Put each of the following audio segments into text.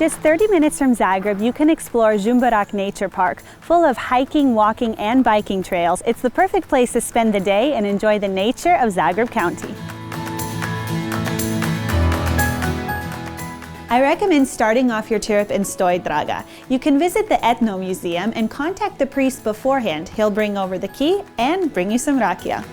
Just 30 minutes from Zagreb, you can explore Zumberak Nature Park, full of hiking, walking, and biking trails. It's the perfect place to spend the day and enjoy the nature of Zagreb County. I recommend starting off your trip in Stoj Draga. You can visit the Ethno Museum and contact the priest beforehand. He'll bring over the key and bring you some rakia.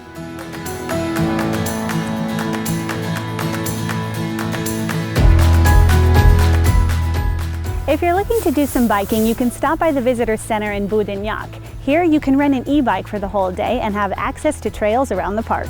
If you're looking to do some biking, you can stop by the Visitor Center in Budenjak. Here you can rent an e-bike for the whole day and have access to trails around the park.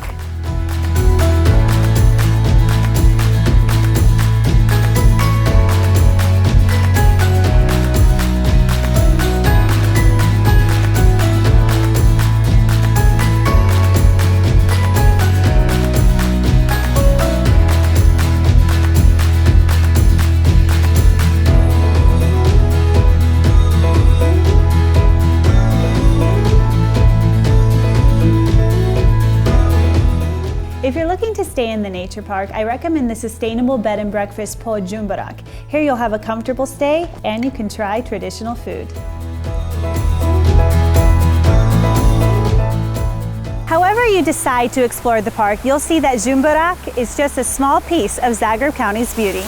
If you're looking to stay in the nature park, I recommend the sustainable bed and breakfast po Zumberak. Here you'll have a comfortable stay and you can try traditional food. However you decide to explore the park, you'll see that Zumberak is just a small piece of Zagreb County's beauty.